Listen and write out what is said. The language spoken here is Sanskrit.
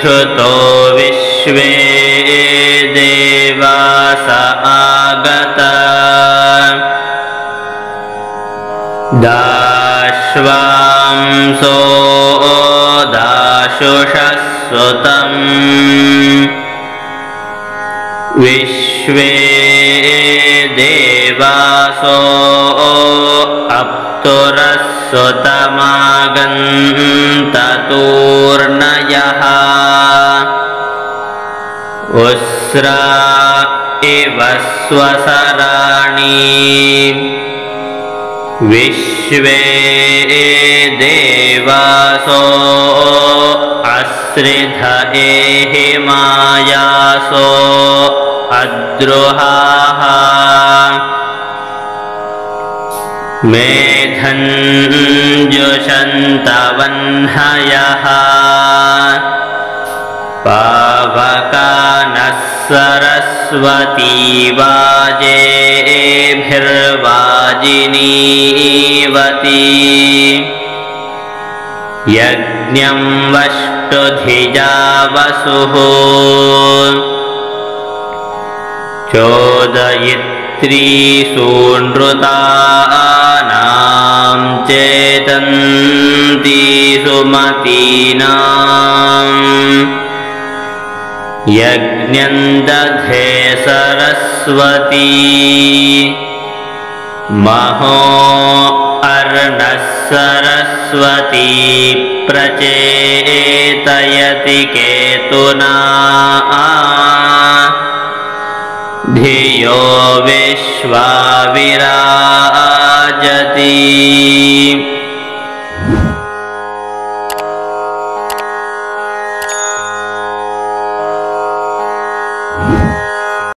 धृतो विश्वे देवास आगता दाश्वांसो दाशुषस्वतं विश्वे देवासो अप्तुरस्वतमागन्ततूर्णयः उस्रा इव स्वसराणि विश्वे देवासो अस्रिध एहिमायासो अद्रुहाः मेधञ्जुषन्तवह्नयः पावकानः सरस्वती वाजेभिर्वाजिनीवती यज्ञं वष्टुधिजा वसुः चोदयित्री सूनृतानां चेतन्ती सुमतीनां यज्ञं दधे सरस्वती महो अर्णः सरस्वती प्रचेतयति केतुना धियो विश्वा विरा